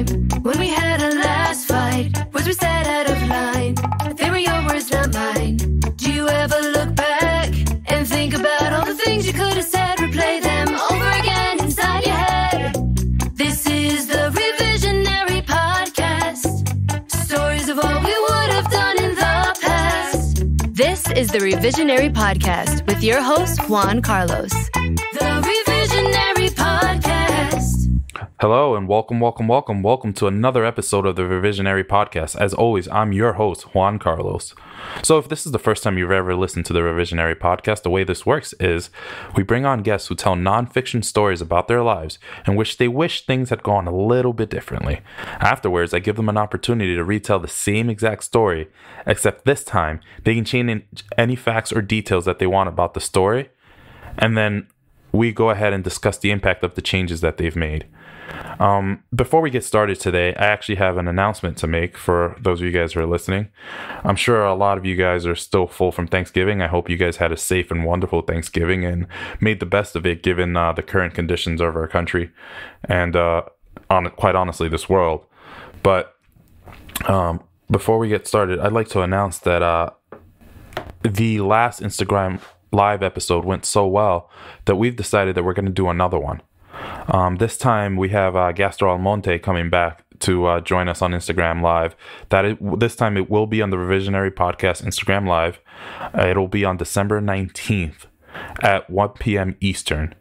time when we had our last fight? Was we said out of line? They were your words, not mine. Do you ever look back and think about all the things you could have said? Replay them over again inside your head. This is the Revisionary Podcast. Stories of what we would have done in the past. This is the Revisionary Podcast with your host, Juan Carlos. The Revisionary Podcast. Hello and welcome to another episode of the Revisionary Podcast. As always, I'm your host, Juan Carlos. So if this is the first time you've ever listened to the Revisionary Podcast, the way this works is we bring on guests who tell nonfiction stories about their lives in which they wish things had gone a little bit differently. Afterwards, I give them an opportunity to retell the same exact story, except this time they can change in any facts or details that they want about the story, and then we go ahead and discuss the impact of the changes that they've made. Before we get started today, I actually have an announcement to make for those of you guys who are listening. I'm sure a lot of you guys are still full from Thanksgiving. I hope you guys had a safe and wonderful Thanksgiving and made the best of it given the current conditions of our country and quite honestly, this world. But before we get started, I'd like to announce that the last Instagram live episode went so well that we've decided that we're going to do another one. This time we have Gastro Almonte coming back to join us on Instagram Live. This time it will be on the Revisionary Podcast Instagram Live. It'll be on December 19th at 1 p.m. Eastern.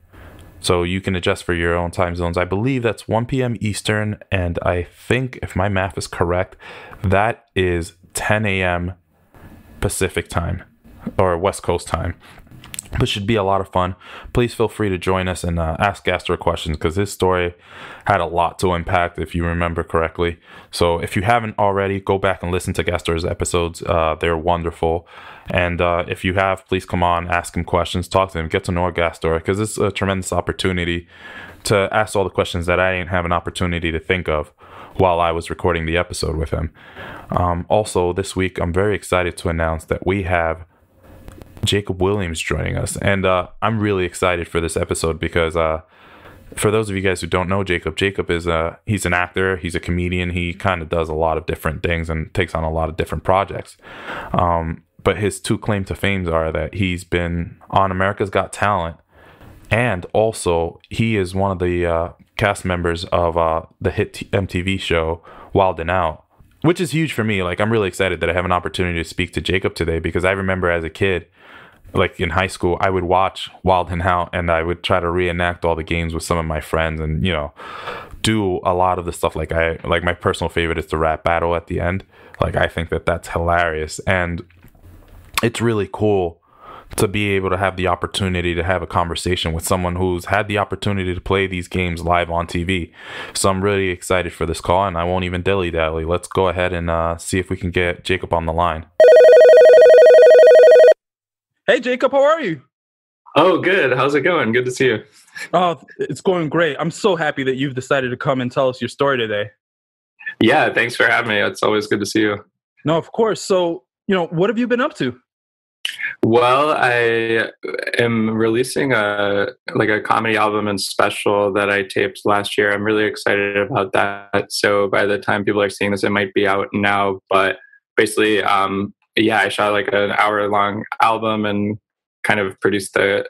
So you can adjust for your own time zones. I believe that's 1 p.m. Eastern, and I think, if my math is correct, that is 10 a.m. Pacific time or West Coast time. This should be a lot of fun. Please feel free to join us and ask Gastor questions because his story had a lot to impact, if you remember correctly. So if you haven't already, go back and listen to Gastor's episodes. They're wonderful. And if you have, please come on, ask him questions, talk to him, get to know Gastor, because it's a tremendous opportunity to ask all the questions that I didn't have an opportunity to think of while I was recording the episode with him. Also, this week, I'm very excited to announce that we have Jacob Williams joining us, and I'm really excited for this episode because for those of you guys who don't know Jacob is he's an actor, he's a comedian, he kind of does a lot of different things and takes on a lot of different projects, but his two claim to fame are that he's been on America's Got Talent, and also he is one of the cast members of the hit MTV show Wild 'N Out, which is huge for me. Like, I'm really excited that I have an opportunity to speak to Jacob today because I remember as a kid, like in high school, I would watch Wild 'N Out and I would try to reenact all the games with some of my friends and, you know, do a lot of the stuff. Like my personal favorite is the rap battle at the end. Like, I think that that's hilarious. And it's really cool to be able to have the opportunity to have a conversation with someone who's had the opportunity to play these games live on TV. So I'm really excited for this call, and I won't even dilly-dally. Let's go ahead and see if we can get Jacob on the line. Hey, Jacob, how are you? Oh, good. How's it going? Good to see you. Oh, it's going great. I'm so happy that you've decided to come and tell us your story today. Yeah, thanks for having me. It's always good to see you. No, of course. So, what have you been up to? Well, I am releasing a comedy album and special that I taped last year. I'm really excited about that. So by the time people are seeing this, it might be out now. But basically, I shot like an hour-long album and kind of produced the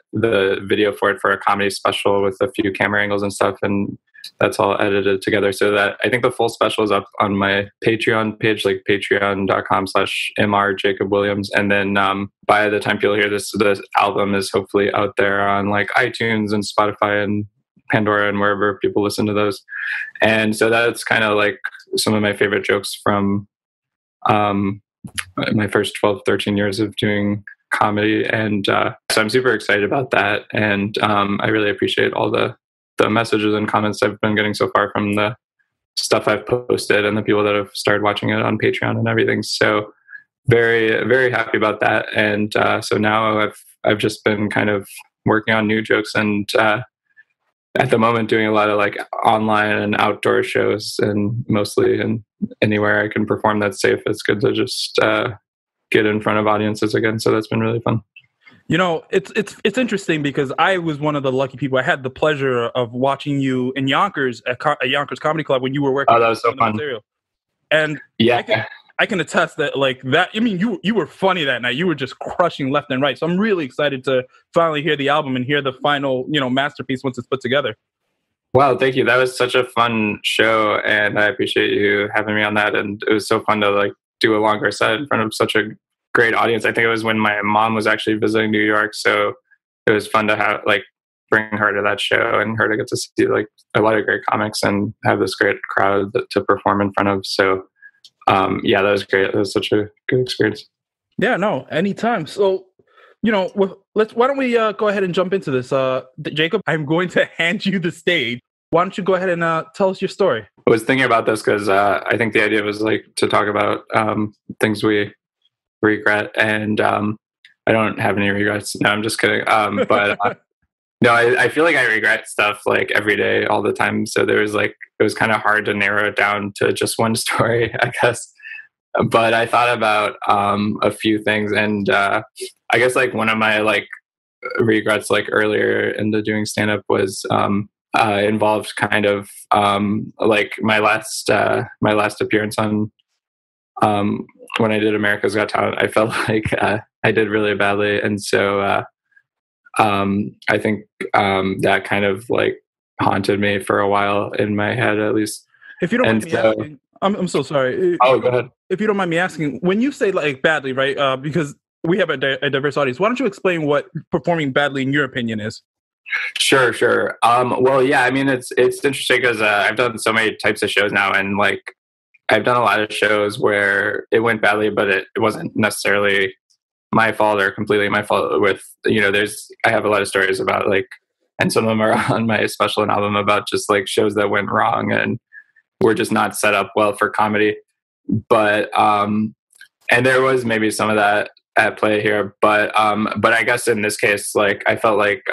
video for it for a comedy special with a few camera angles and stuff, and that's all edited together. So that I think the full special is up on my Patreon page, like patreon.com/MR Jacob Williams. And then by the time people hear this, the album is hopefully out there on like iTunes and Spotify and Pandora and wherever people listen to those. And so that's kind of like some of my favorite jokes from my first 12, 13 years of doing comedy. And so I'm super excited about that. And I really appreciate all the messages and comments I've been getting so far from the stuff I've posted and the people that have started watching it on Patreon and everything. So very, very happy about that. And so now I've just been kind of working on new jokes and at the moment doing a lot of like online and outdoor shows, and mostly in anywhere I can perform that's safe. It's good to just get in front of audiences again. So that's been really fun. You know, it's interesting because I was one of the lucky people. I had the pleasure of watching you in Yonkers at Yonkers Comedy Club when you were working Oh, that was so on the fun. material. And Yeah. I can attest that like that. I mean, you were funny that night. You were just crushing left and right. So I'm really excited to finally hear the album and hear the final, masterpiece once it's put together. Wow, thank you. That was such a fun show, and I appreciate you having me on that. And it was so fun to like do a longer set in front of such a great audience. I think it was when my mom was actually visiting New York, so it was fun to have like bring her to that show and her to get to see like a lot of great comics and have this great crowd to perform in front of. So yeah, that was great. That was such a good experience. Yeah, no, anytime. So, why don't we go ahead and jump into this? Jacob, I'm going to hand you the stage. Why don't you go ahead and tell us your story? I was thinking about this because I think the idea was like to talk about things we regret, and I don't have any regrets. No, I'm just kidding. But no, I feel like I regret stuff like every day, all the time. So it was kind of hard to narrow it down to just one story, I guess. But I thought about a few things, and I guess like one of my like regrets like earlier into doing stand up was involved kind of like my last appearance on when I did America's Got Talent. I felt like I did really badly, and so I think that kind of like haunted me for a while in my head, at least. If you don't mind me asking, I'm so sorry. Oh, go ahead. If you don't mind me asking, when you say like badly, right? Because we have a diverse audience. Why don't you explain what performing badly, in your opinion, is? Sure. Well, yeah. I mean, it's interesting because I've done so many types of shows now, and like I've done a lot of shows where it went badly, but it wasn't necessarily my fault or completely my fault. With I have a lot of stories about like, and some of them are on my special album about just like shows that went wrong and were just not set up well for comedy. But and there was maybe some of that at play here, but I guess in this case, like I felt like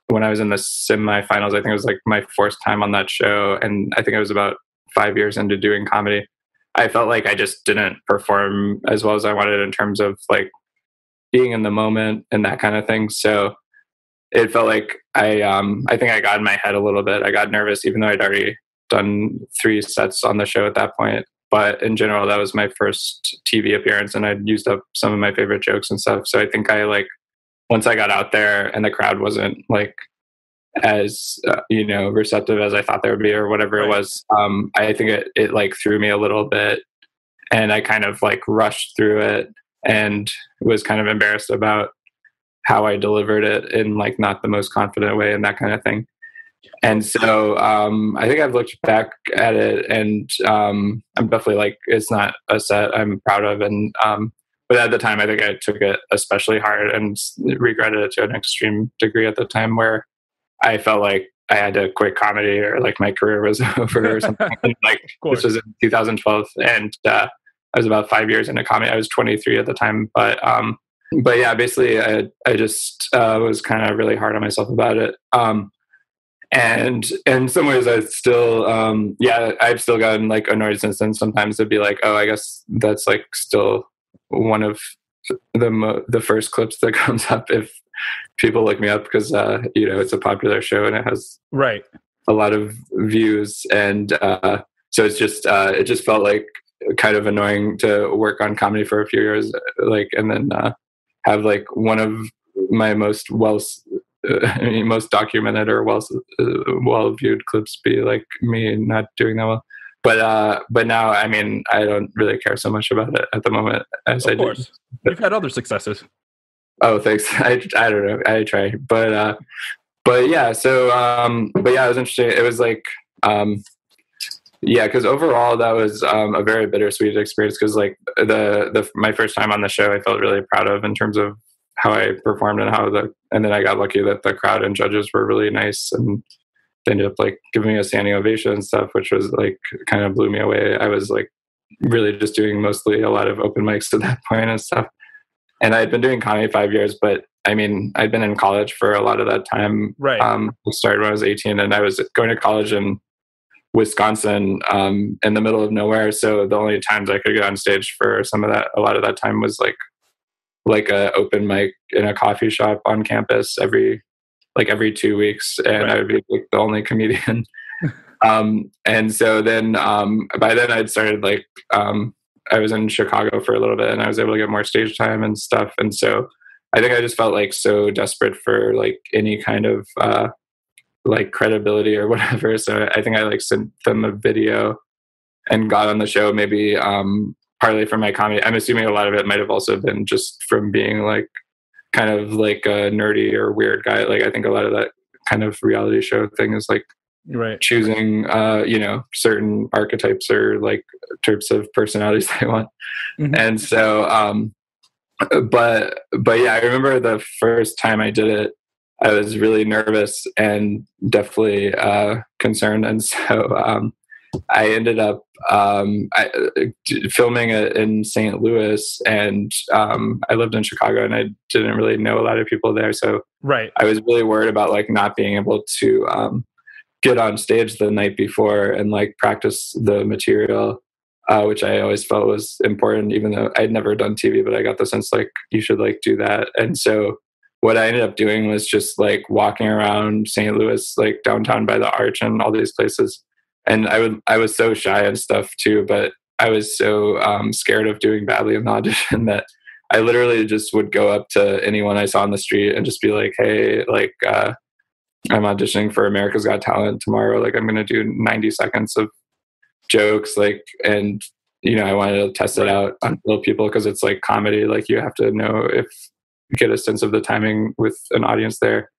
when I was in the semifinals, I think it was like my fourth time on that show, and I think I was about 5 years into doing comedy. I felt like I just didn't perform as well as I wanted in terms of like being in the moment and that kind of thing. So it felt like I think I got in my head a little bit. I got nervous, even though I'd already done 3 sets on the show at that point. But in general, that was my first TV appearance, and I'd used up some of my favorite jokes and stuff. So I think I like, once I got out there and the crowd wasn't like as receptive as I thought they would be or whatever it was, I think it like threw me a little bit, and I kind of like rushed through it and was kind of embarrassed about how I delivered it in like not the most confident way and that kind of thing. And so I think I've looked back at it, and I'm definitely like, it's not a set I'm proud of. And but at the time, I think I took it especially hard and regretted it to an extreme degree at the time, where I felt like I had to quit comedy or like my career was over or something. Like this was in 2012, and I was about 5 years into comedy. I was 23 at the time, but yeah, basically I just was kind of really hard on myself about it. And in some ways I still, I've still gotten like annoyed since then. Sometimes it'd be like, oh, I guess that's like still one of the first clips that comes up if people look me up, because, it's a popular show and it has a lot of views. And so it's just, it just felt like kind of annoying to work on comedy for a few years, like, and then have like one of my most most documented or well viewed clips be like me not doing that well. But now, I mean, I don't really care so much about it at the moment as I do. Of course, you've had other successes. Oh, thanks. I don't know. I try, but yeah. So, but yeah, it was interesting. It was like, because overall that was a very bittersweet experience. Because like my first time on the show, I felt really proud of in terms of how I performed and then I got lucky that the crowd and judges were really nice, and they ended up like giving me a standing ovation and stuff, which was like kind of blew me away. I was like really just doing mostly a lot of open mics at that point and stuff. And I'd been doing comedy 5 years, but I mean, I'd been in college for a lot of that time. Right. I started when I was 18, and I was going to college in Wisconsin, in the middle of nowhere. So the only times I could get on stage for a lot of that time was like like a open mic in a coffee shop on campus every 2 weeks, and I would be like the only comedian. And so then by then I'd started like I was in Chicago for a little bit, and I was able to get more stage time and stuff. And so I think I just felt like so desperate for like any kind of like credibility or whatever. So I think I like sent them a video and got on the show, maybe partly from my comedy. I'm assuming a lot of it might have also been just from being like kind of like a nerdy or weird guy. Like I think a lot of that kind of reality show thing is like choosing certain archetypes or like types of personalities they want. And so but yeah, I remember the first time I did it, I was really nervous and definitely concerned. And so I ended up filming it in St. Louis, and I lived in Chicago, and I didn't really know a lot of people there. So I was really worried about like not being able to get on stage the night before and like practice the material, which I always felt was important, even though I'd never done TV, but I got the sense like you should like do that. And so what I ended up doing was just like walking around St. Louis, like downtown by the Arch and all these places. And I was so shy and stuff too, but I was so scared of doing badly in the audition that I literally just would go up to anyone I saw on the street and just be like, hey, like, I'm auditioning for America's Got Talent tomorrow. Like, I'm going to do 90 seconds of jokes. Like, and, I wanted to test it out on real people because it's like comedy. Like, you have to know get a sense of the timing with an audience there.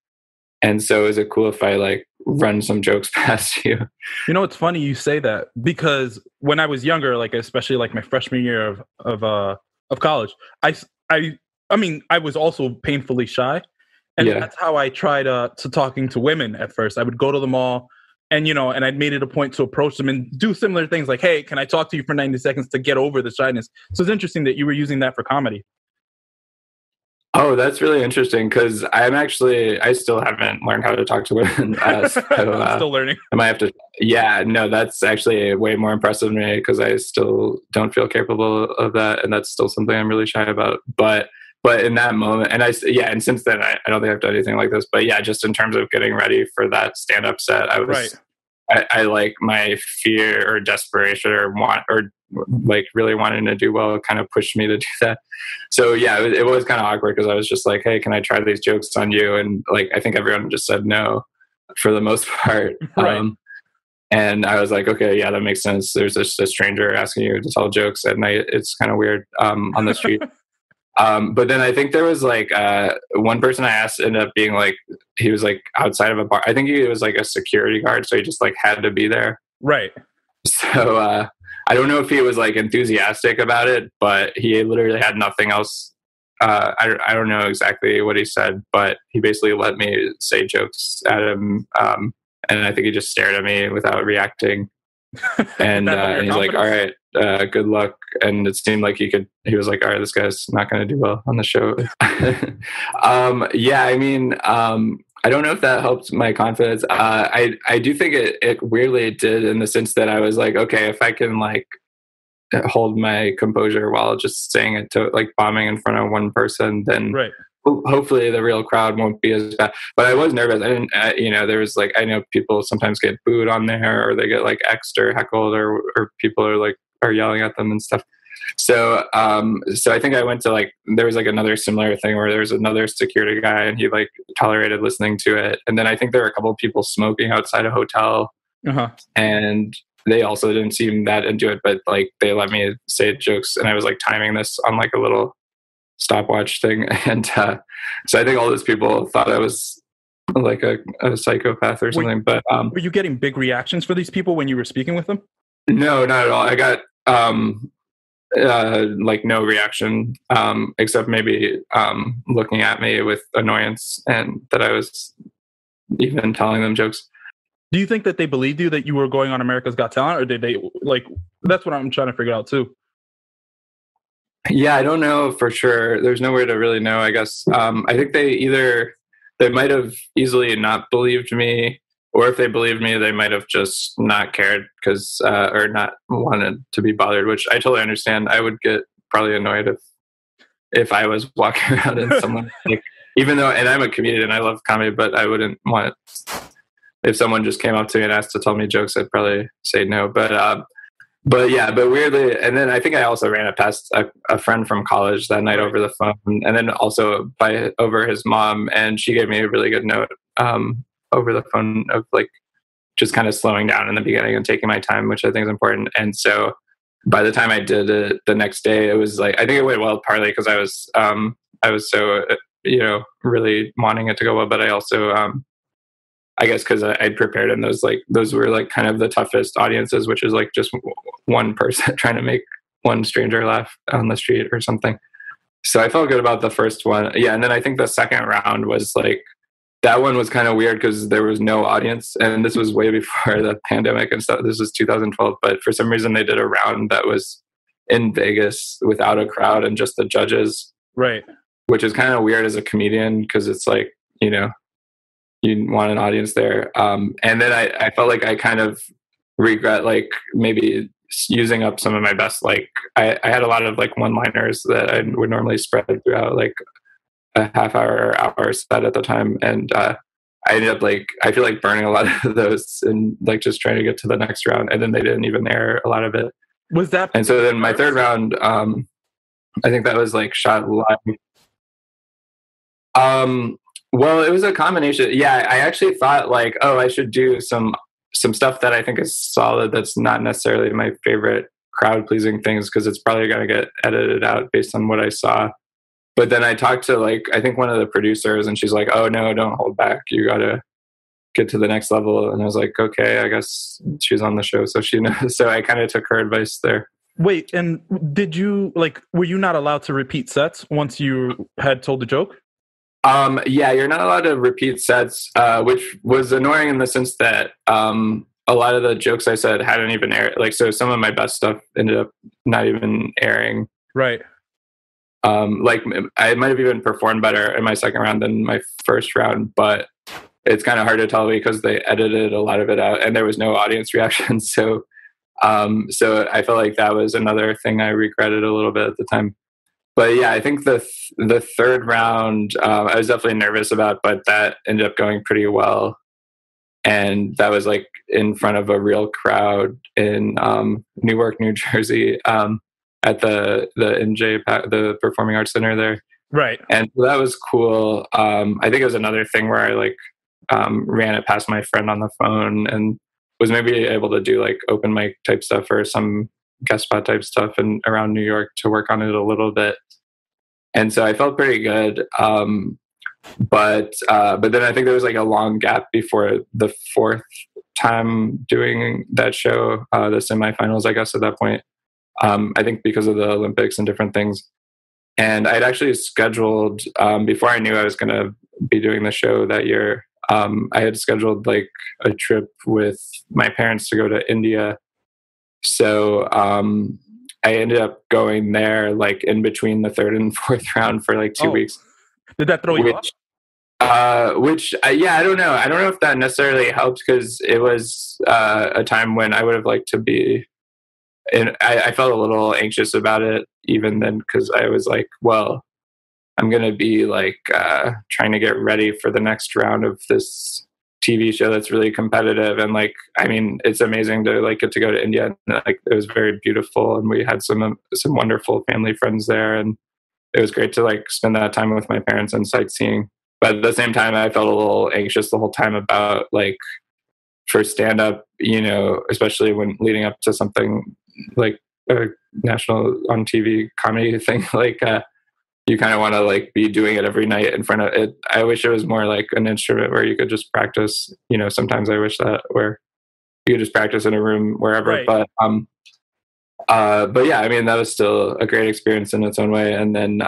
And so is it cool if I like run some jokes past you? It's funny you say that, because when I was younger, like especially like my freshman year of college, I mean, I was also painfully shy. And that's how I tried to talking to women at first. I would go to the mall and, and I'd made it a point to approach them and do similar things like, hey, can I talk to you for 90 seconds to get over the shyness? So it's interesting that you were using that for comedy. Oh, that's really interesting, because I still haven't learned how to talk to women. I'm still learning. I might have to. Yeah, no, that's actually way more impressive to me, because I still don't feel capable of that. And that's still something I'm really shy about. But in that moment, and and since then, I don't think I've done anything like this. But yeah, just in terms of getting ready for that stand-up set, I was, I like my fear or desperation or like really wanting to do well kind of pushed me to do that. So yeah, it was kind of awkward, because I was just like, hey, can I try these jokes on you? And like, I think everyone just said no for the most part. And I was like, okay, yeah, that makes sense. There's just a stranger asking you to tell jokes at night. It's kind of weird on the street. But then I think there was like one person I asked ended up being like, he was like outside of a bar. I think he was like a security guard, so he just like had to be there. So I don't know if he was like enthusiastic about it, but he literally had nothing else. I don't know exactly what he said, but he basically let me say jokes at him. And I think he just stared at me without reacting. And he's like, all right, good luck. And it seemed like he was like, all right, this guy's not going to do well on the show. Yeah, I mean, I don't know if that helped my confidence. I do think it weirdly did, in the sense that I was like, okay, if I can like hold my composure while just saying it to like bombing in front of one person, then hopefully the real crowd won't be as bad. But I was nervous. I didn't, there was like, I know people sometimes get booed on there, or they get like X'd or heckled, or people are yelling at them and stuff. So I think I went to like, there was like another similar thing where there was another security guy, and he like tolerated listening to it. And then I think there were a couple of people smoking outside a hotel, and they also didn't seem that into it, but like they let me say jokes, and I was like timing this on like a little stopwatch thing. And so I think all those people thought I was like a psychopath or something. But were you getting big reactions for these people when you were speaking with them? No, not at all. I got like no reaction, except maybe looking at me with annoyance, and that I was even telling them jokes. Do you think that they believed you that you were going on America's Got Talent, or did they like? That's what I'm trying to figure out too. Yeah, I don't know for sure. There's no way to really know, I guess. I think they might have easily not believed me, or if they believed me, they might have just not cared or not wanted to be bothered, which I totally understand. I would get probably annoyed if I was walking around and someone like, even though, and I'm a comedian and I love comedy, but I wouldn't want, if someone just came up to me and asked to tell me jokes, I'd probably say no. But weirdly, and then I think I also ran it past a friend from college that night over the phone, and then also over his mom, and she gave me a really good note over the phone of like just kind of slowing down in the beginning and taking my time, which I think is important. And so by the time I did it the next day, it was like, I think it went well, partly because I was so really wanting it to go well, but I also I guess because I'd prepared, and those were like kind of the toughest audiences, which is like just one person trying to make one stranger laugh on the street or something. So I felt good about the first one. Yeah. And then I think the second round was like, that one was kind of weird because there was no audience. And this was way before the pandemic and stuff. This was 2012. But for some reason, they did a round that was in Vegas without a crowd and just the judges. Right. Which is kind of weird as a comedian because it's like, you want an audience there. And then I felt like I kind of regret like maybe using up some of my best, like I had a lot of like one-liners that I would normally spread throughout like a half hour or hour set at the time. And I ended up like, I feel like burning a lot of those and like just trying to get to the next round. And then they didn't even air a lot of it. Was that? And so then my third round, I think that was like shot live. Well, it was a combination. Yeah, I actually thought like, oh, I should do some stuff that I think is solid. That's not necessarily my favorite crowd pleasing things because it's probably going to get edited out based on what I saw. But then I talked to like, I think one of the producers, and she's like, oh no, don't hold back. You got to get to the next level. And I was like, okay, I guess she's on the show, so she knows. So I kind of took her advice there. Wait, and did you like, were you not allowed to repeat sets once you had told the joke? Yeah, you're not allowed to repeat sets, which was annoying in the sense that a lot of the jokes I said hadn't even aired. Like, so some of my best stuff ended up not even airing. Right. Like, I might have even performed better in my second round than my first round, but it's kind of hard to tell because they edited a lot of it out and there was no audience reaction. So I felt like that was another thing I regretted a little bit at the time. But yeah, I think the third round I was definitely nervous about, but that ended up going pretty well. And that was like in front of a real crowd in Newark, New Jersey, at the NJ, the Performing Arts Center there. Right. And that was cool. I think it was another thing where I like ran it past my friend on the phone and was maybe able to do like open mic type stuff or some guest spot type stuff and around New York to work on it a little bit. And so I felt pretty good. But then I think there was like a long gap before the fourth time doing that show, the semifinals, I guess, at that point. I think because of the Olympics and different things. And I'd actually scheduled, before I knew I was going to be doing the show that year, I had scheduled like a trip with my parents to go to India. So I ended up going there like in between the third and fourth round for like 2 weeks. Did that throw you off? Yeah, I don't know. I don't know if that necessarily helped because it was a time when I would have liked to be. And I felt a little anxious about it even then because I was like, well, I'm going to be like trying to get ready for the next round of this TV show that's really competitive. And like, I mean, it's amazing to like get to go to India. And like, it was very beautiful. And we had some wonderful family friends there. And it was great to like spend that time with my parents and sightseeing. But at the same time, I felt a little anxious the whole time about like for stand up, especially when leading up to something like a national on TV comedy thing, like you kind of want to like be doing it every night in front of it. I wish it was more like an instrument where you could just practice, sometimes I wish that where you could just practice in a room wherever, right. But yeah, I mean, that was still a great experience in its own way. And then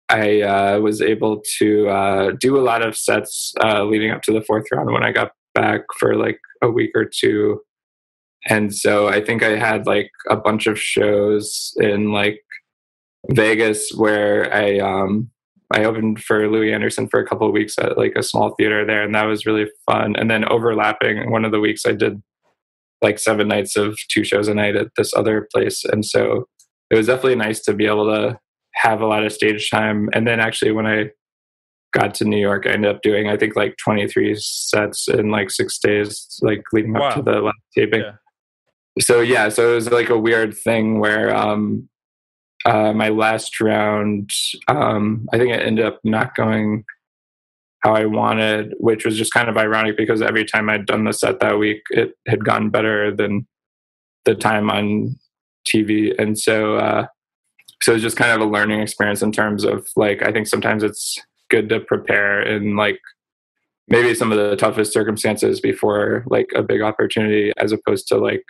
I was able to do a lot of sets leading up to the fourth round when I got back for like a week or two. And so I think I had like a bunch of shows in like Vegas where I opened for Louis Anderson for a couple of weeks at like a small theater there, and that was really fun. And then overlapping one of the weeks I did like 7 nights of 2 shows a night at this other place. And so it was definitely nice to be able to have a lot of stage time. And then actually when I got to New York, I ended up doing, I think, like 23 sets in like 6 days, like leading up to the last taping. Yeah. So it was like a weird thing where my last round, I think it ended up not going how I wanted, which was just kind of ironic because every time I'd done the set that week, it had gone better than the time on TV. And so it was just kind of a learning experience in terms of like, I think sometimes it's good to prepare in like maybe some of the toughest circumstances before like a big opportunity, as opposed to like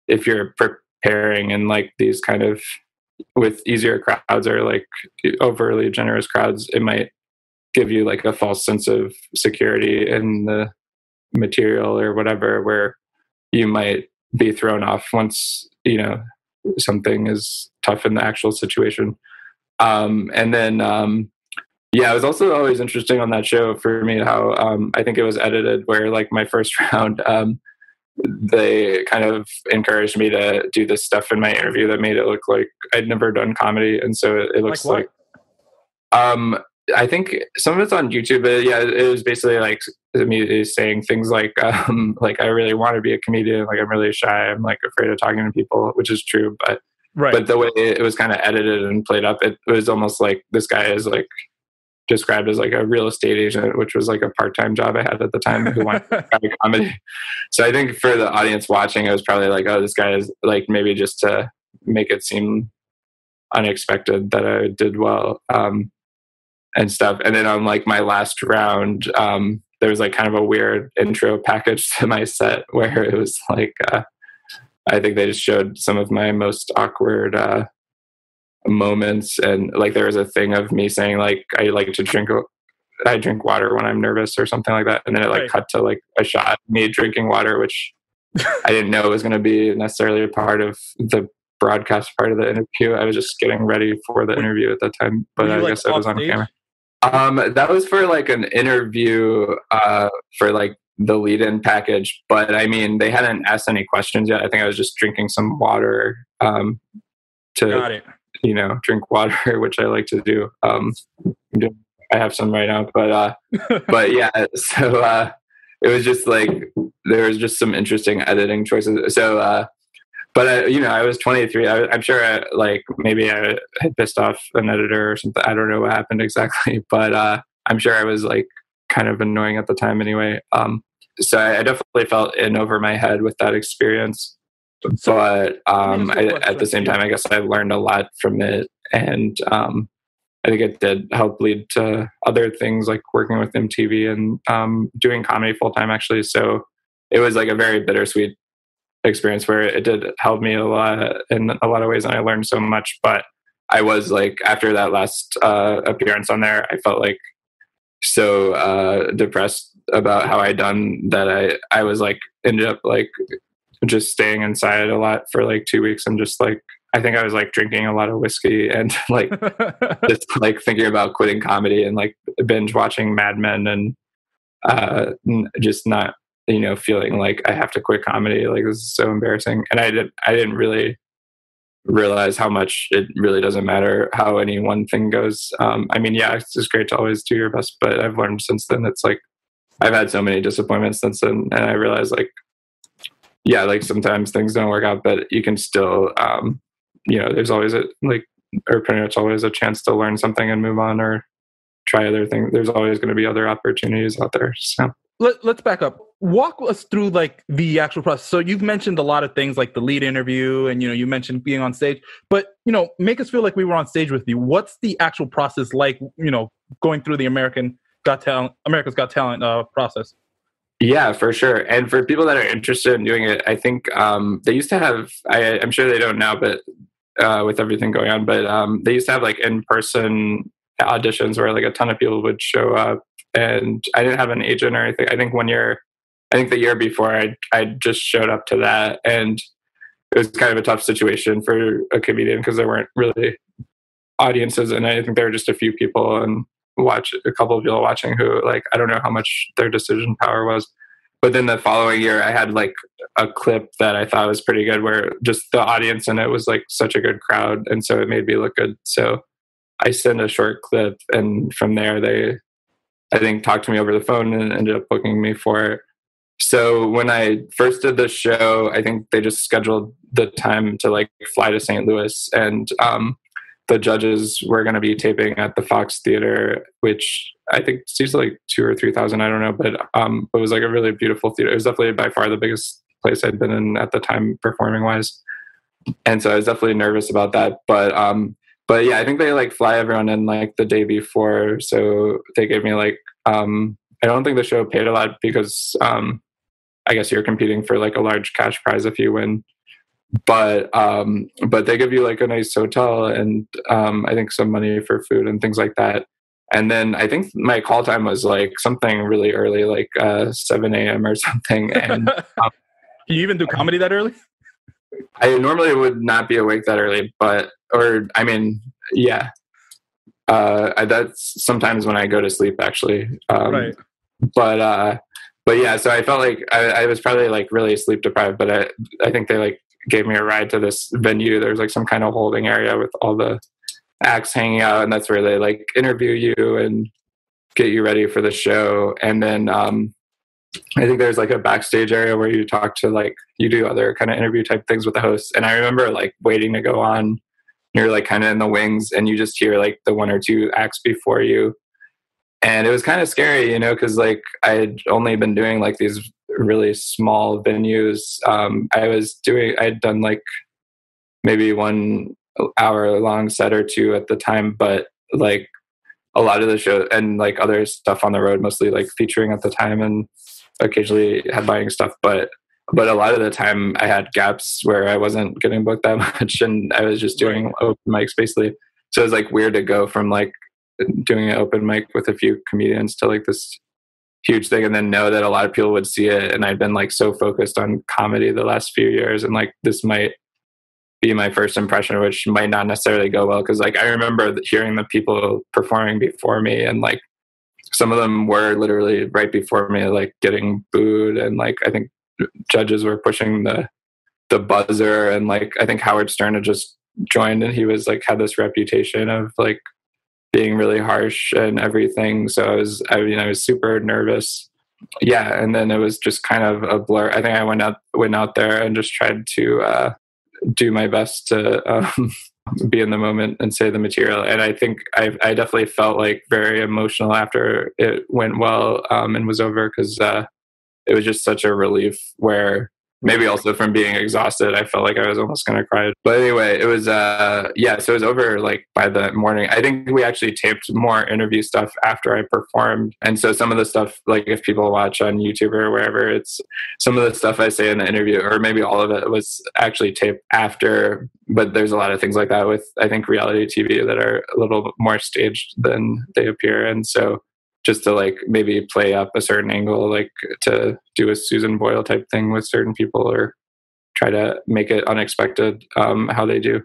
if you're preparing in like these kind of with easier crowds or like overly generous crowds, it might give you like a false sense of security in the material or whatever, where you might be thrown off once, you know, something is tough in the actual situation. And then, it was also always interesting on that show for me how I think it was edited where like my first round, they kind of encouraged me to do this stuff in my interview that made it look like I'd never done comedy. And so it looks like I think some of it's on YouTube, but yeah, it was basically like me saying things like I really want to be a comedian. Like I'm really shy. I'm like afraid of talking to people, which is true. But the way it was kind of edited and played up, it was almost like this guy is like described as like a real estate agent, which was like a part-time job I had at the time who wanted to try comedy. So I think for the audience watching, it was probably like, oh, this guy is like maybe just to make it seem unexpected that I did well. And stuff. And then on like my last round, there was like kind of a weird intro package to my set where it was like, I think they just showed some of my most awkward moments. And like, there was a thing of me saying like, I drink water when I'm nervous or something like that. And then it like cut to like a shot of me drinking water, which I didn't know was going to be necessarily a part of the broadcast part of the interview. I was just getting ready for the interview at that time, but I guess I was on camera. That was for like an interview for like the lead-in package, but I mean, they hadn't asked any questions yet. I think I was just drinking some water to, you know, drink water, which I like to do. I have some right now, but yeah, so it was just like, there was just some interesting editing choices. So, but you know, I was 23. I'm sure maybe I had pissed off an editor or something. I don't know what happened exactly, but I'm sure I was like kind of annoying at the time anyway. So I definitely felt in over my head with that experience. But at the same time, I guess I learned a lot from it, and I think it did help lead to other things like working with MTV and doing comedy full time actually. So it was like a very bittersweet experience where it did help me a lot in a lot of ways, and I learned so much. But I was like, after that last appearance on there, I felt like so depressed about how I'd done that I was like ended up like just staying inside a lot for like 2 weeks, and just like I think I was like drinking a lot of whiskey and like just like thinking about quitting comedy and like binge watching Mad Men and just not, you know, feeling like I have to quit comedy. Like, this is so embarrassing. And I didn't really realize how much it really doesn't matter how any one thing goes. I mean, yeah, it's just great to always do your best, but I've learned since then, it's like, I've had so many disappointments since then. And I realized like, yeah, like sometimes things don't work out, but you can still, you know, there's always or pretty much always a chance to learn something and move on or try other things. There's always going to be other opportunities out there. So let's back up. Walk us through like the actual process. So you've mentioned a lot of things like the lead interview and, you know, you mentioned being on stage, but, you know, make us feel like we were on stage with you. What's the actual process like, you know, going through the America's Got Talent process? Yeah, for sure. And for people that are interested in doing it, I think they used to have, I'm sure they don't now, but with everything going on, but they used to have like in-person auditions where like a ton of people would show up, and I didn't have an agent or anything. I think the year before I just showed up to that, and it was kind of a tough situation for a comedian because there weren't really audiences, and I think there were just a few people and a couple of people watching who like, I don't know how much their decision power was. But then the following year I had like a clip that I thought was pretty good where just the audience in it was like such a good crowd, and so it made me look good. So I sent a short clip, and from there they, I think, talked to me over the phone and ended up booking me for it. So when I first did the show, I think they just scheduled the time to like fly to St. Louis, and the judges were going to be taping at the Fox Theater, which I think seats like 2,000 or 3,000, I don't know, but it was like a really beautiful theater. It was definitely by far the biggest place I'd been in at the time, performing wise, and so I was definitely nervous about that. But yeah, I think they like fly everyone in like the day before, so they gave me like I don't think the show paid a lot because I guess you're competing for like a large cash prize if you win. But they give you like a nice hotel and I think some money for food and things like that. And then I think my call time was like something really early, like 7 a.m. or something. And Can you even do comedy that early? I normally would not be awake that early, yeah. That's sometimes when I go to sleep, actually. Right. But yeah, so I felt like I was probably like really sleep deprived, but I think they like gave me a ride to this venue. There's like some kind of holding area with all the acts hanging out, and that's where they like interview you and get you ready for the show. And then I think there's like a backstage area where you talk to like, you do other kind of interview type things with the hosts. And I remember like waiting to go on, you're like kind of in the wings and you just hear like the one or two acts before you. And it was kind of scary, you know, because like I'd only been doing like these really small venues. I'd done like maybe 1 hour long set or two at the time, but like a lot of the show and like other stuff on the road, mostly like featuring at the time and occasionally headlining stuff. But a lot of the time I had gaps where I wasn't getting booked that much and I was just doing open mics basically. So it was like weird to go from like doing an open mic with a few comedians to like this huge thing and then know that a lot of people would see it. And I'd been like so focused on comedy the last few years and like this might be my first impression, which might not necessarily go well. Cause like I remember hearing the people performing before me and like some of them were literally right before me, like getting booed. And like, I think judges were pushing the buzzer and like, I think Howard Stern had just joined and he was like, had this reputation of like being really harsh and everything. So I was super nervous. Yeah. And then it was just kind of a blur. I think I went out there and just tried to do my best to be in the moment and say the material. And I think I definitely felt like very emotional after it went well and was over because it was just such a relief where maybe also from being exhausted, I felt like I was almost going to cry. But anyway, it was, so it was over like by the morning. I think we actually taped more interview stuff after I performed. And so some of the stuff, like if people watch on YouTube or wherever, it's some of the stuff I say in the interview, or maybe all of it was actually taped after. But there's a lot of things like that with, I think, reality TV that are a little more staged than they appear. And so just to like maybe play up a certain angle, like to do a Susan Boyle type thing with certain people or try to make it unexpected how they do.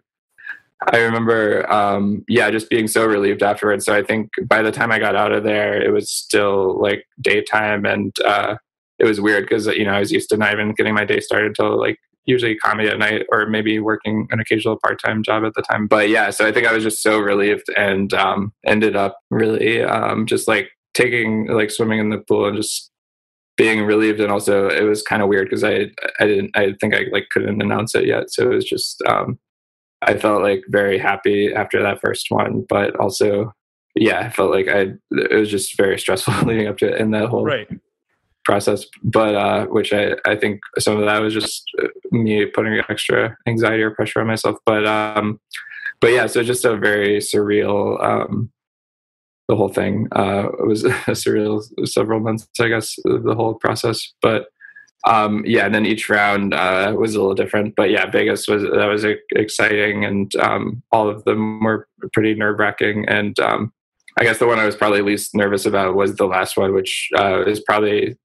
I remember, just being so relieved afterwards. So I think by the time I got out of there, it was still like daytime and it was weird because, you know, I was used to not even getting my day started till like usually comedy at night or maybe working an occasional part-time job at the time. But yeah, so I think I was just so relieved and ended up really just like swimming in the pool and just being relieved. And also it was kind of weird because I think I like couldn't announce it yet. So it was just, I felt like very happy after that first one, but also, yeah, I felt like it was just very stressful leading up to it in that whole process. But, which I think some of that was just me putting extra anxiety or pressure on myself. But yeah, so just a very surreal, the whole thing was surreal several months, I guess, the whole process. But and then each round was a little different. But yeah, Vegas was exciting, and all of them were pretty nerve-wracking. And I guess the one I was probably least nervous about was the last one, which was probably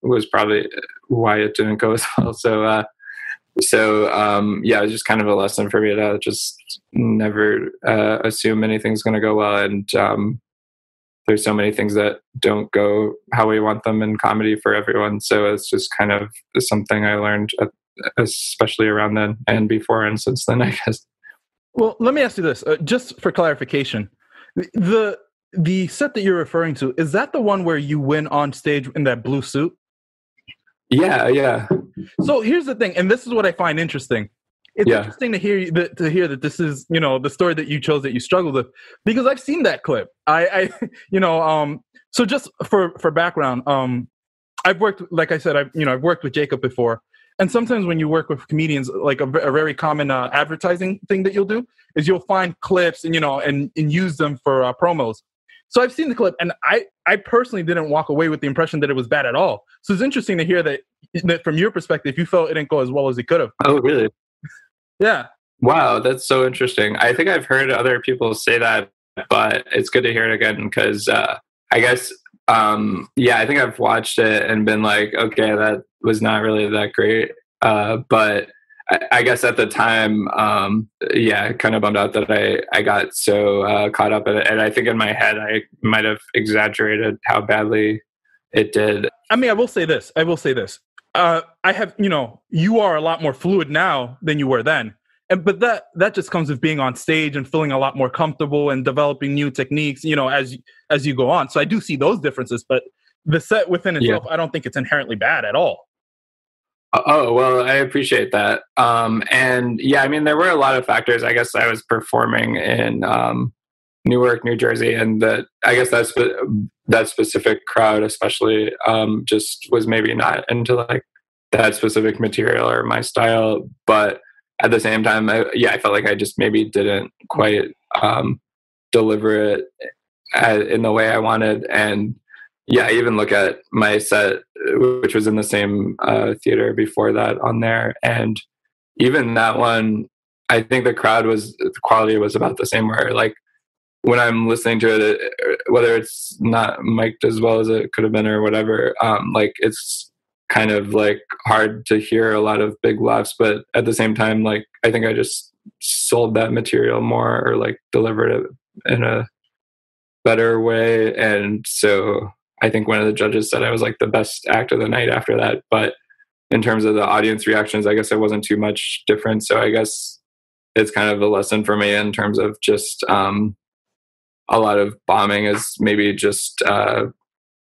why it didn't go as well. So it was just kind of a lesson for me to just never assume anything's going to go well. And there's so many things that don't go how we want them in comedy for everyone. So it's just kind of something I learned, especially around then and before and since then, I guess. Well, let me ask you this, just for clarification. The set that you're referring to, is that the one where you win on stage in that blue suit? Yeah. So here's the thing, and this is what I find interesting. It's interesting to hear that this is, the story that you chose that you struggled with, because I've seen that clip. So just for background, I've worked, like I said, I've worked with Jacob before, and sometimes when you work with comedians, like a very common advertising thing that you'll do is you'll find clips and use them for promos. So I've seen the clip, and I personally didn't walk away with the impression that it was bad at all. So it's interesting to hear that from your perspective, you felt it didn't go as well as it could have. Oh, really? Yeah. Wow, that's so interesting. I think I've heard other people say that, but it's good to hear it again because I guess, I think I've watched it and been like, okay, that was not really that great. But I guess at the time, kind of bummed out that I got so caught up in it. And I think in my head, I might have exaggerated how badly it did. I mean, I will say this. I have, you are a lot more fluid now than you were then. But that just comes with being on stage and feeling a lot more comfortable and developing new techniques, as you go on. So I do see those differences, but the set within itself, I don't think it's inherently bad at all. Oh, well, I appreciate that. There were a lot of factors. I guess I was performing in Newark, New Jersey, and that specific crowd especially just was maybe not into like that specific material or my style. But at the same time, I felt like I just maybe didn't quite deliver it in the way I wanted. And I even look at my set, which was in the same theater before that on there. And even that one, I think the quality was about the same, where like when I'm listening to it, whether it's not mic'd as well as it could have been or whatever, it's kind of like hard to hear a lot of big laughs. But at the same time, like I think I just sold that material more or like delivered it in a better way. And so I think one of the judges said I was like the best act of the night after that. But in terms of the audience reactions, I guess it wasn't too much different. So I guess it's kind of a lesson for me in terms of just a lot of bombing is maybe just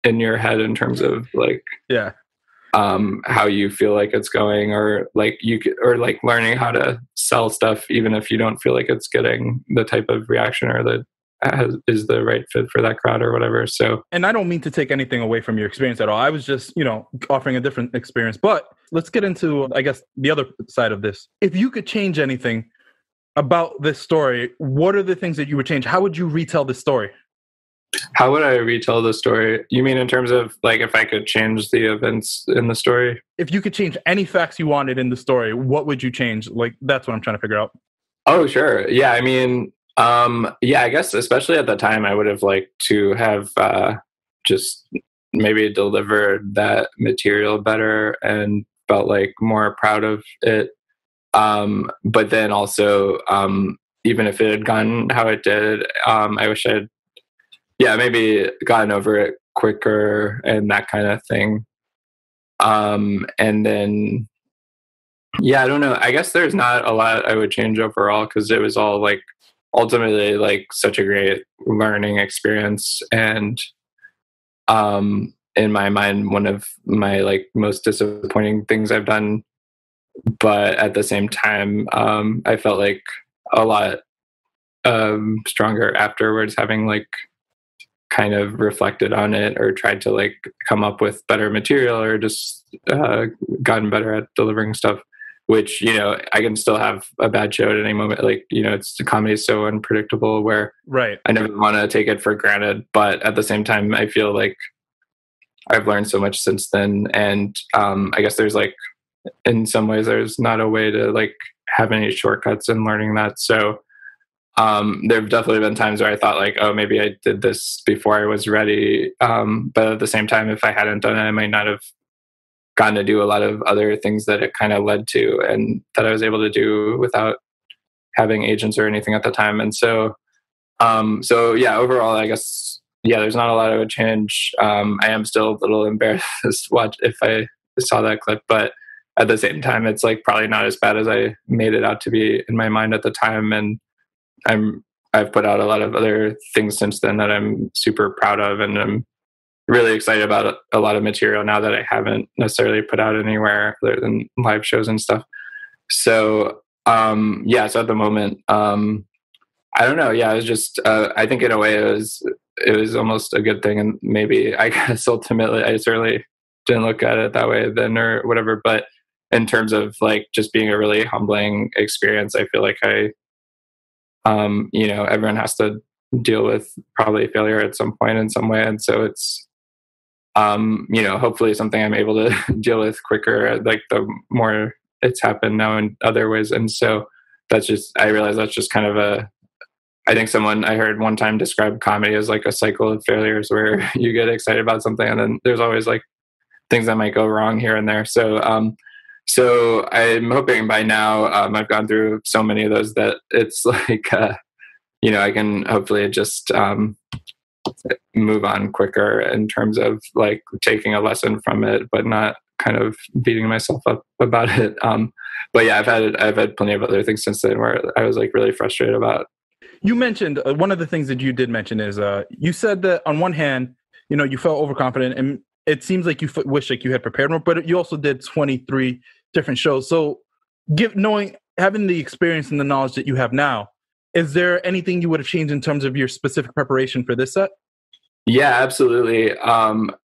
in your head in terms of like how you feel like it's going, or like learning how to sell stuff even if you don't feel like it's getting the type of reaction or the is the right fit for that crowd or whatever. So, and I don't mean to take anything away from your experience at all. I was just, offering a different experience. But let's get into, I guess, the other side of this. If you could change anything about this story, what are the things that you would change? How would you retell the story? How would I retell the story? You mean in terms of like if I could change the events in the story? If you could change any facts you wanted in the story, what would you change? Like, that's what I'm trying to figure out. Oh, sure. Yeah, I mean, I guess especially at the time, I would have liked to have just maybe delivered that material better and felt like more proud of it. But then also, even if it had gone how it did, I wish I'd maybe gotten over it quicker and that kind of thing. And then, I don't know. I guess there's not a lot I would change overall because it was all like ultimately like such a great learning experience. And in my mind, one of my like most disappointing things I've done. But at the same time, I felt like a lot stronger afterwards, having like kind of reflected on it or tried to like come up with better material or just gotten better at delivering stuff, which, I can still have a bad show at any moment. Like, it's the comedy is so unpredictable where I never want to take it for granted. But at the same time, I feel like I've learned so much since then. And I guess there's like, in some ways, there's not a way to like have any shortcuts in learning that. So there have definitely been times where I thought like, oh, maybe I did this before I was ready. But at the same time, if I hadn't done it, I might not have gotten to do a lot of other things that it kind of led to and that I was able to do without having agents or anything at the time. And so overall, I guess, there's not a lot I would change. I am still a little embarrassed if I saw that clip, but at the same time, it's like probably not as bad as I made it out to be in my mind at the time. And I'm I've put out a lot of other things since then that I'm super proud of, and I'm really excited about a lot of material now that I haven't necessarily put out anywhere other than live shows and stuff. So so at the moment, I don't know. Yeah, it was just I think in a way it was almost a good thing, and maybe I guess ultimately I certainly didn't look at it that way then or whatever. But in terms of like just being a really humbling experience, I feel like everyone has to deal with probably failure at some point in some way, and so it's hopefully something I'm able to deal with quicker, like the more it's happened now in other ways. And so I realize that's just kind of I think someone I heard one time describe comedy as like a cycle of failures where you get excited about something and then there's always like things that might go wrong here and there. So I'm hoping by now, I've gone through so many of those that it's like, I can hopefully just, move on quicker in terms of like taking a lesson from it, but not kind of beating myself up about it. But yeah, I've had plenty of other things since then where I was like really frustrated about. You mentioned one of the things that you did mention is you said that on one hand, you felt overconfident, and it seems like you wish like you had prepared more, but you also did 23 different shows. So having the experience and the knowledge that you have now, is there anything you would have changed in terms of your specific preparation for this set? Yeah, absolutely.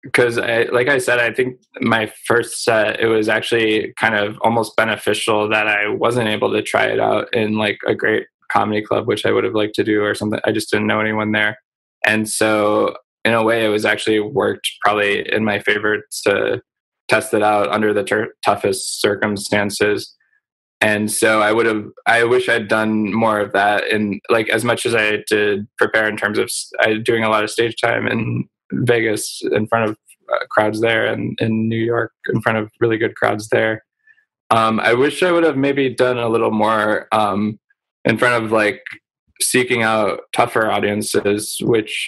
Because like I said, I think my first set, it was actually kind of almost beneficial that I wasn't able to try it out in like a great comedy club, which I would have liked to do or something. I just didn't know anyone there. And so in a way, it was actually worked probably in my favor to test it out under the toughest circumstances. And so I wish I'd done more of that. And like, as much as I did prepare in terms of doing a lot of stage time in Vegas in front of crowds there, and in New York in front of really good crowds there. I wish I would have maybe done a little more in front of like seeking out tougher audiences, which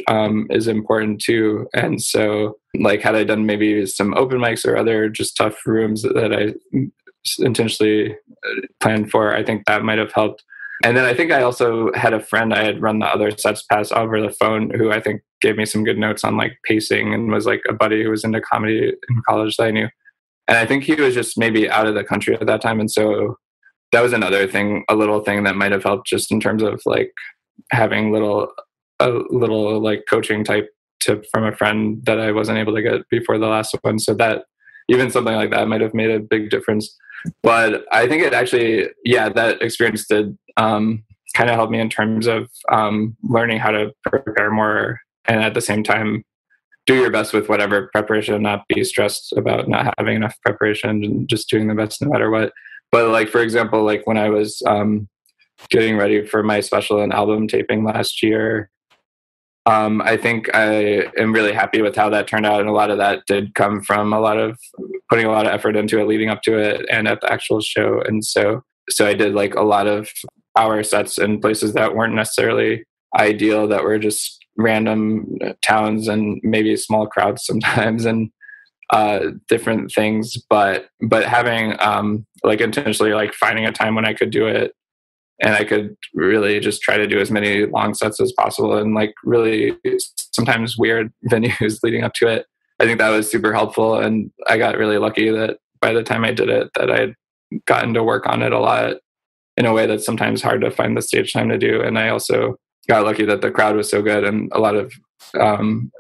is important too. And so like, had I done maybe some open mics or other just tough rooms that I intentionally planned for, I think that might have helped. And then I think I also had a friend I had run the other sets past over the phone who I think gave me some good notes on like pacing, and was like a buddy who was into comedy in college that I knew. And I think he was just maybe out of the country at that time. And so that was another thing, a little thing that might have helped, just in terms of like having a little like coaching type tip from a friend that I wasn't able to get before the last one. So that even something like that might have made a big difference. But I think it actually, that experience did kind of help me in terms of learning how to prepare more, and at the same time do your best with whatever preparation, not be stressed about not having enough preparation and just doing the best no matter what. But like, for example, like when I was getting ready for my special and album taping last year, I think I am really happy with how that turned out. And a lot of that did come from putting a lot of effort into it leading up to it and at the actual show. And so I did like a lot of hour sets in places that weren't necessarily ideal, that were just random towns and maybe small crowds sometimes, and different things. But having like intentionally like finding a time when I could do it, and I could really just try to do as many long sets as possible, and like really sometimes weird venues leading up to it. I think that was super helpful. And I got really lucky that by the time I did it, that I had gotten to work on it a lot in a way that's sometimes hard to find the stage time to do. And I also got lucky that the crowd was so good, and a lot of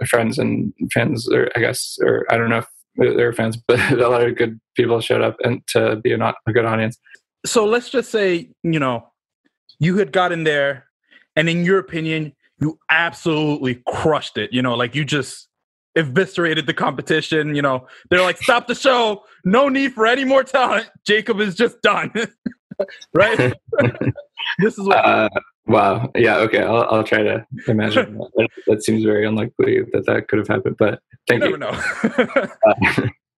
friends and fans, or I don't know if they're fans, but a lot of good people showed up and to be a good audience. So let's just say, you had gotten there, and in your opinion, you absolutely crushed it. Like you just eviscerated the competition. They're like, stop the show. No need for any more talent. Jacob is just done. Right? This is what. Wow. Yeah. Okay. I'll try to imagine that. That seems very unlikely that could have happened, but thank you. Never know.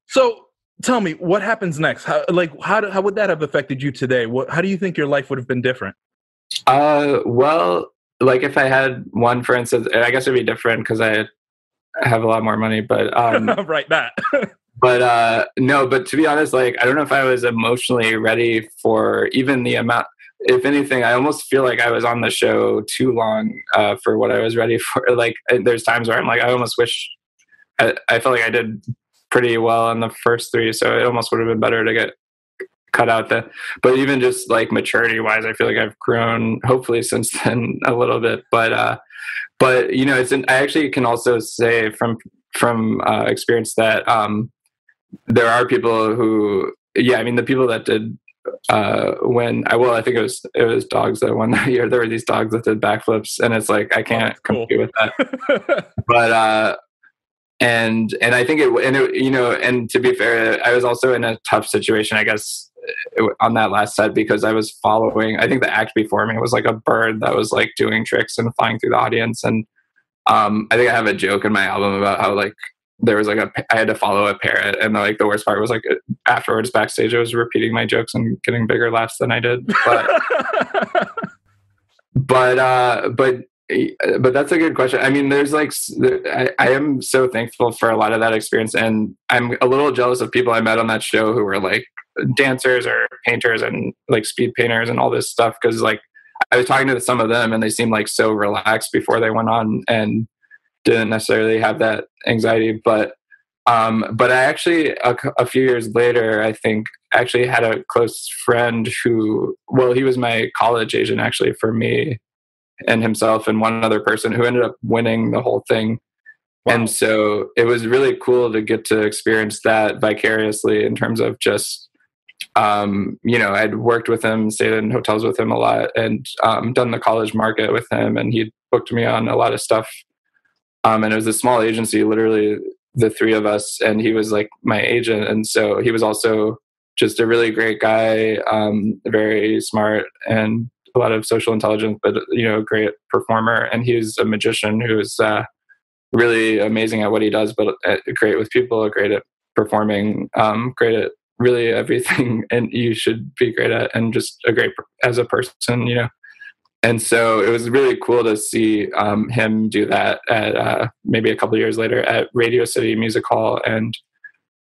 So tell me, what happens next? How would that have affected you today? How do you think your life would have been different? Well, like if I had one, for instance, I guess it'd be different because I have a lot more money, but right, that. But no, but to be honest, like I don't know if I was emotionally ready for even the amount. if anything, I almost feel like I was on the show too long for what I was ready for. Like, there's times where I'm like, I almost wish I felt like I did pretty well on the first three, so it almost would have been better to get cut out but even just like maturity wise, I feel like I've grown hopefully since then a little bit. But I actually can also say from experience that there are people who, the people that did I think it was dogs that won that year. There were these dogs that did backflips, and it's like I can't compete with that. But and I think and to be fair, I was also in a tough situation, I guess, on that last set, because I was following, I think the act before me was like a bird that was like doing tricks and flying through the audience. And I think I have a joke in my album about how like there was like I had to follow a parrot, and like the worst part was like afterwards backstage I was repeating my jokes and getting bigger laughs than I did. But that's a good question. I mean, there's like, I am so thankful for a lot of that experience, and I'm a little jealous of people I met on that show who were like dancers or painters and like speed painters and all this stuff. Cause like I was talking to some of them and they seemed like so relaxed before they went on and didn't necessarily have that anxiety. But I actually, a few years later, I think actually had a close friend who, he was my college agent actually for me and himself and one other person, who ended up winning the whole thing. Wow. And so it was really cool to get to experience that vicariously in terms of just, I'd worked with him, stayed in hotels with him a lot, and done the college market with him, and he booked me on a lot of stuff. And it was a small agency, literally the three of us, and he was like my agent. And so he was also just a really great guy, very smart and a lot of social intelligence, but a great performer. And he's a magician who is really amazing at what he does, but great with people, great at performing, great at really everything, and you should be great at, and just a great as a person, And so it was really cool to see him do that at maybe a couple of years later at Radio City Music Hall, and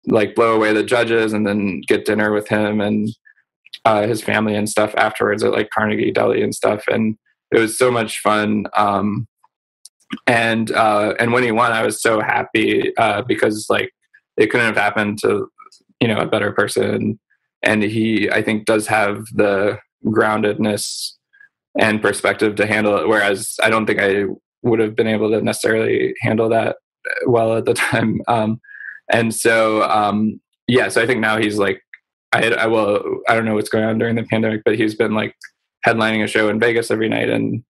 like blow away the judges, and then get dinner with him and his family and stuff afterwards at like Carnegie Deli and stuff. And it was so much fun. And when he won, I was so happy because like it couldn't have happened to a better person. And he, I think, does have the groundedness and perspective to handle it, whereas I don't think I would have been able to necessarily handle that well at the time. And so so I think now he's like, I don't know what's going on during the pandemic, but he's been like headlining a show in Vegas every night. And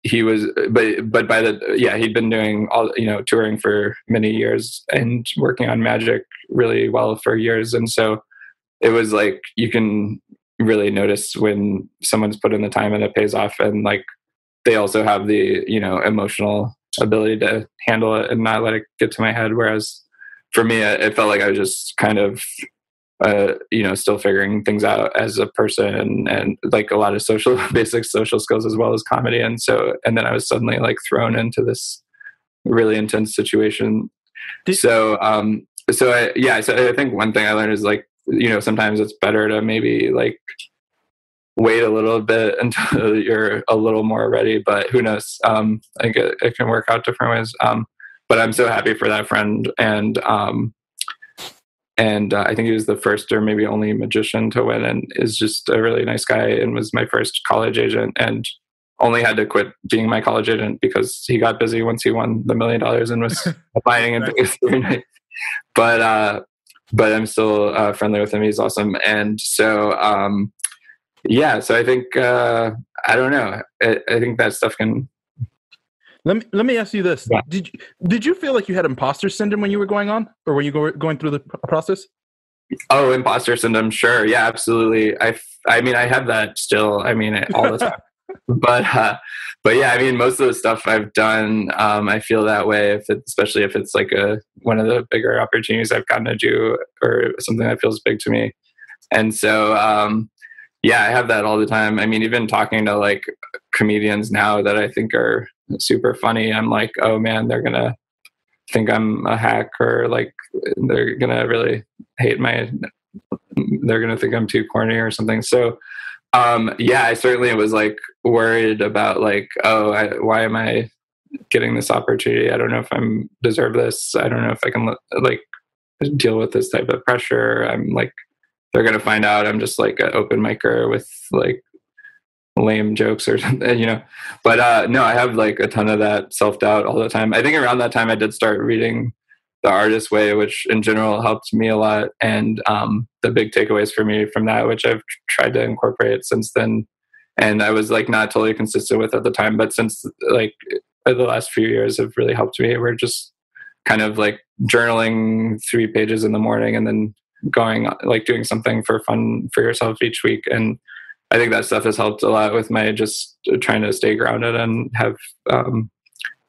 he was, but by he'd been doing all, touring for many years and working on magic really well for years. And so it was like, you can really notice when someone's put in the time and it pays off, and like they also have the emotional ability to handle it and not let it get to my head. Whereas for me, it felt like I was just kind of still figuring things out as a person, and like a lot of basic social skills as well as comedy. And then I was suddenly like thrown into this really intense situation. So I think one thing I learned is like, sometimes it's better to maybe like wait a little bit until you're a little more ready, but who knows? I think it can work out different ways. But I'm so happy for that friend. And I think he was the first or maybe only magician to win, and is just a really nice guy, and was my first college agent, and only had to quit being my college agent because he got busy once he won the $1 million and was applying in Vegas every night. But I'm still friendly with him. He's awesome. And so, so I think, I don't know. I think that stuff can. Let me ask you this. Yeah. Did you feel like you had imposter syndrome when you were going on, or when you were going through the process? Oh, imposter syndrome. Sure. Yeah, absolutely. I mean, I have that still, all the time, but yeah, most of the stuff I've done, I feel that way, especially if it's like one of the bigger opportunities I've gotten to do, or something that feels big to me. And so, I have that all the time. Even talking to like comedians now that I think are super funny, I'm like, oh man, they're going to think I'm a hack, or like they're going to really hate they're going to think I'm too corny or something. So Yeah, I certainly was like worried about like, oh, why am I getting this opportunity? I don't know if I'm deserve this. I don't know if I can like deal with this type of pressure. I'm like, they're gonna find out I'm just like an open micer with like lame jokes or something, you know. But no, I have like a ton of that self-doubt all the time. I think around that time I did start reading The Artist Way, which in general helped me a lot. And the big takeaways for me from that, which I've tried to incorporate since then, and I was like not totally consistent with at the time, but since like the last few years have really helped me. We're just kind of like journaling 3 pages in the morning and then going like doing something for fun for yourself each week. And I think that stuff has helped a lot with my just trying to stay grounded and have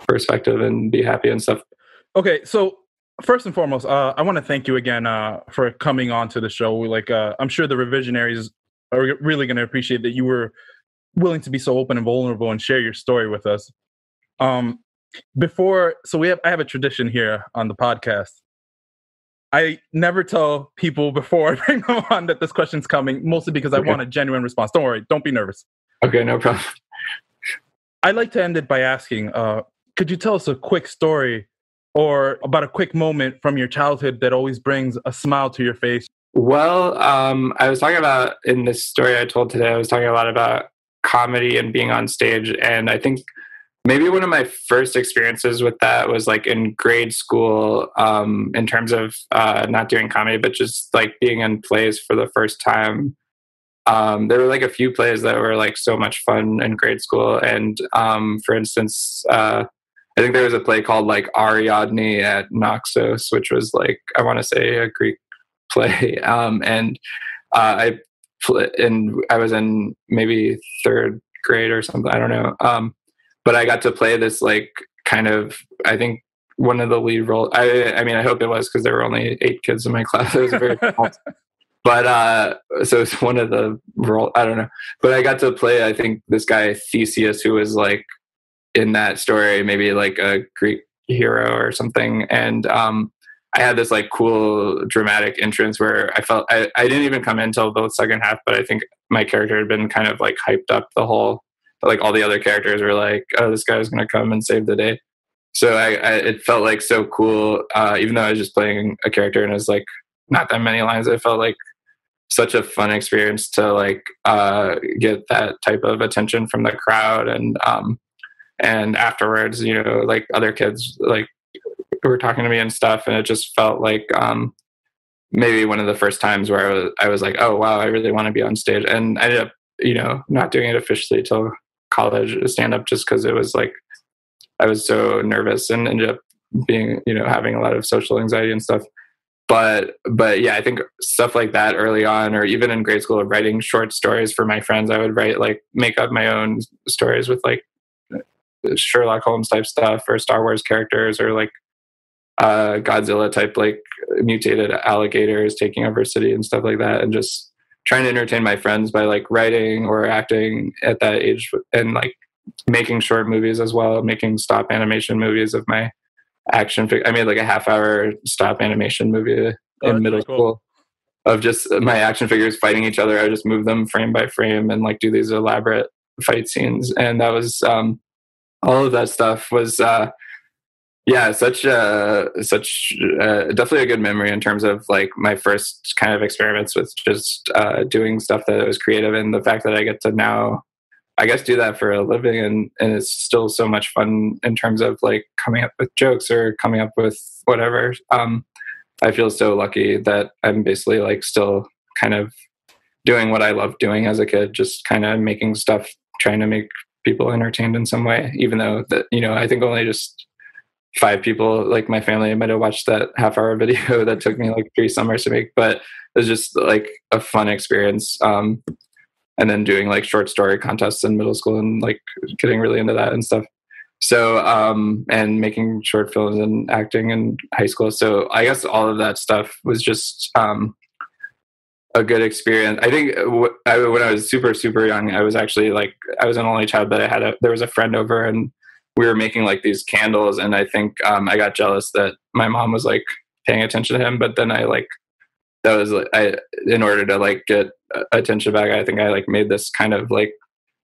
perspective and be happy and stuff. Okay, so first and foremost, I want to thank you again for coming on to the show. I'm sure the revisionaries are really going to appreciate that you were willing to be so open and vulnerable and share your story with us. I have a tradition here on the podcast. I never tell people before I bring them on that this question's coming, mostly because I want a genuine response. Don't worry, don't be nervous. Okay, no problem. I'd like to end it by asking, could you tell us a quick story or about a quick moment from your childhood that always brings a smile to your face? Well, I was talking about in this story I told today, I was talking a lot about comedy and being on stage. And I think maybe one of my first experiences with that was like in grade school, in terms of not doing comedy, but just like being in plays for the first time. There were like a few plays that were like so much fun in grade school. And for instance, I think there was a play called like Ariadne at Naxos, which was like, I want to say a Greek play. And I was in maybe 3rd grade or something. I don't know. But I got to play this like kind of, I think one of the lead roles. I mean, I hope it was because there were only 8 kids in my class. It was very small. But so it's one of the role. I don't know. But I got to play, I think, this guy Theseus, who was like in that story, maybe like a Greek hero or something. And I had this like cool dramatic entrance where I felt I didn't even come in until the second half, but I think my character had been kind of like hyped up the whole. Like all the other characters were like, oh, this guy's going to come and save the day. So it felt like so cool. Even though I was just playing a character and it was like not that many lines, it felt like such a fun experience to like get that type of attention from the crowd. And afterwards, you know, like other kids like were talking to me and stuff. And it just felt like maybe one of the first times where I was like, oh, wow, I really want to be on stage. And I ended up, you know, not doing it officially till college stand up just because it was like I was so nervous and ended up being, you know, having a lot of social anxiety and stuff. But yeah, I think stuff like that early on, or even in grade school, writing short stories for my friends, I would make up my own stories with like Sherlock Holmes type stuff or Star Wars characters or like Godzilla type like mutated alligators taking over a city and stuff like that, and just trying to entertain my friends by like writing or acting at that age and like making short movies as well, making stop animation movies of my action I made like a half-hour stop animation movie in middle school of just my action figures fighting each other. I just move them frame by frame and like do these elaborate fight scenes. And that was all of that stuff was such definitely a good memory in terms of like my first kind of experiments with just doing stuff that was creative, and the fact that I get to now, I guess, do that for a living, and it's still so much fun in terms of like coming up with jokes or coming up with whatever. I feel so lucky that I'm basically like still kind of doing what I loved doing as a kid, just kind of making stuff, trying to make people entertained in some way, even though that, you know, I think only just 5 people, like my family, might have watched that half-hour video that took me like 3 summers to make, but it was just like a fun experience. And then doing like short story contests in middle school and like getting really into that and stuff. So, and making short films and acting in high school. So I guess all of that stuff was just a good experience. I think when I was super, super young, I was actually like, I was an only child, but there was a friend over and we were making like these candles. And I think I got jealous that my mom was like paying attention to him, but then I like that was like, in order to like get attention back, I think I like made this kind of like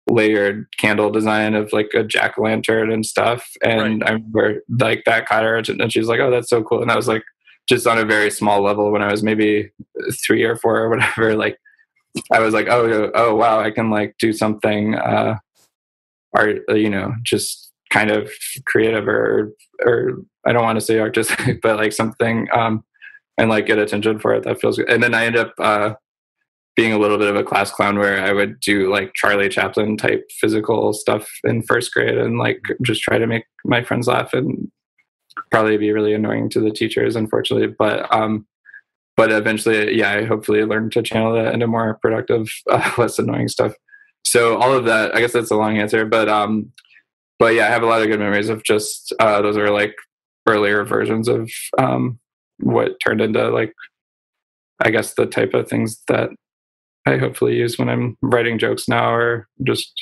layered candle design of like a jack-o'-lantern and stuff. And I remember like that caught her attention, and she's like, oh, that's so cool. And that was like just on a very small level when I was maybe 3 or 4 or whatever. Like I was like, oh wow, I can like do something art, just kind of creative or I don't want to say artistic, but like something and like get attention for it. That feels good. And then I end up being a little bit of a class clown, where I would do like Charlie Chaplin type physical stuff in first grade and like just try to make my friends laugh, and probably be really annoying to the teachers, unfortunately. But eventually, yeah, I hopefully learned to channel that into more productive, less annoying stuff. So all of that, I guess that's a long answer, but yeah, I have a lot of good memories of just those are like earlier versions of what turned into like, I guess, the type of things that I hopefully use when I'm writing jokes now, or just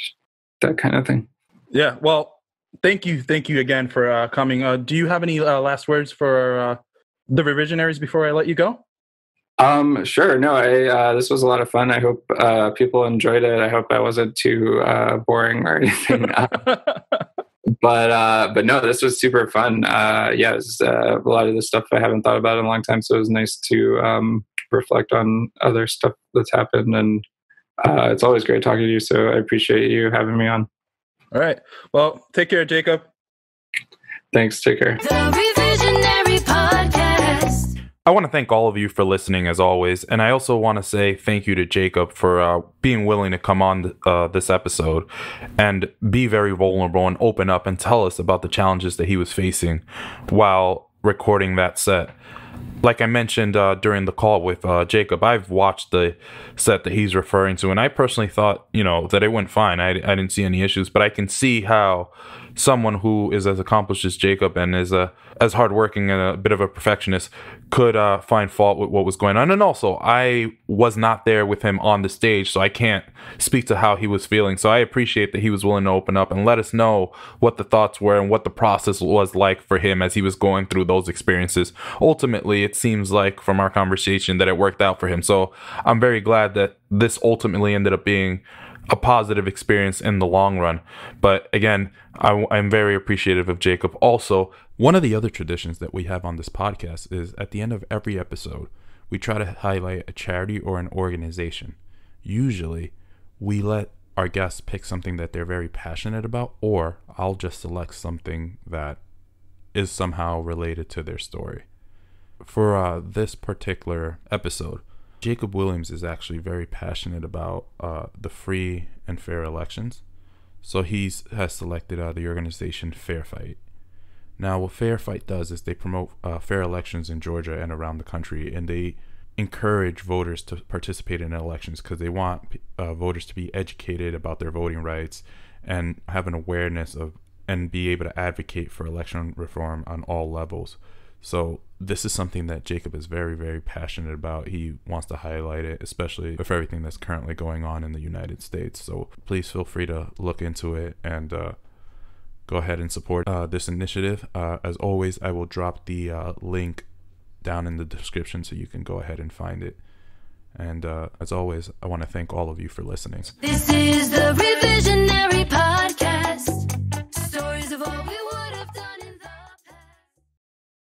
that kind of thing. Yeah, well, thank you again for coming. Do you have any last words for the Revisionaries before I let you go? Sure. No, this was a lot of fun. I hope people enjoyed it. I hope I wasn't too boring or anything. But no, this was super fun. Yeah, it was, a lot of the stuff I haven't thought about in a long time, so it was nice to reflect on other stuff that's happened. And it's always great talking to you, so I appreciate you having me on. All right. Well, take care, Jacob. Thanks. Take care. The Revisionary Podcast. I want to thank all of you for listening, as always, and I also want to say thank you to Jacob for being willing to come on this episode and be very vulnerable and open up and tell us about the challenges that he was facing while recording that set. Like I mentioned during the call with Jacob, I've watched the set that he's referring to, and I personally thought, that it went fine. I didn't see any issues, but I can see how someone who is as accomplished as Jacob and is as hardworking and a bit of a perfectionist could find fault with what was going on. And also, I was not there with him on the stage, so I can't speak to how he was feeling. So I appreciate that he was willing to open up and let us know what the thoughts were and what the process was like for him as he was going through those experiences. Ultimately, it seems like from our conversation that it worked out for him. So I'm very glad that this ultimately ended up being a positive experience in the long run. But again, I'm very appreciative of Jacob. Also, one of the other traditions that we have on this podcast is at the end of every episode, we try to highlight a charity or an organization. Usually, we let our guests pick something that they're very passionate about, or I'll just select something that is somehow related to their story. For this particular episode, Jacob Williams is actually very passionate about the free and fair elections. So he has selected the organization Fair Fight. Now, what Fair Fight does is they promote fair elections in Georgia and around the country, and they encourage voters to participate in elections because they want voters to be educated about their voting rights and have an awareness of and be able to advocate for election reform on all levels. So this is something that Jacob is very, very passionate about. He wants to highlight it, especially with everything that's currently going on in the United States. So please feel free to look into it and go ahead and support this initiative. As always, I will drop the link down in the description so you can go ahead and find it. And as always, I want to thank all of you for listening. This is the Revisionary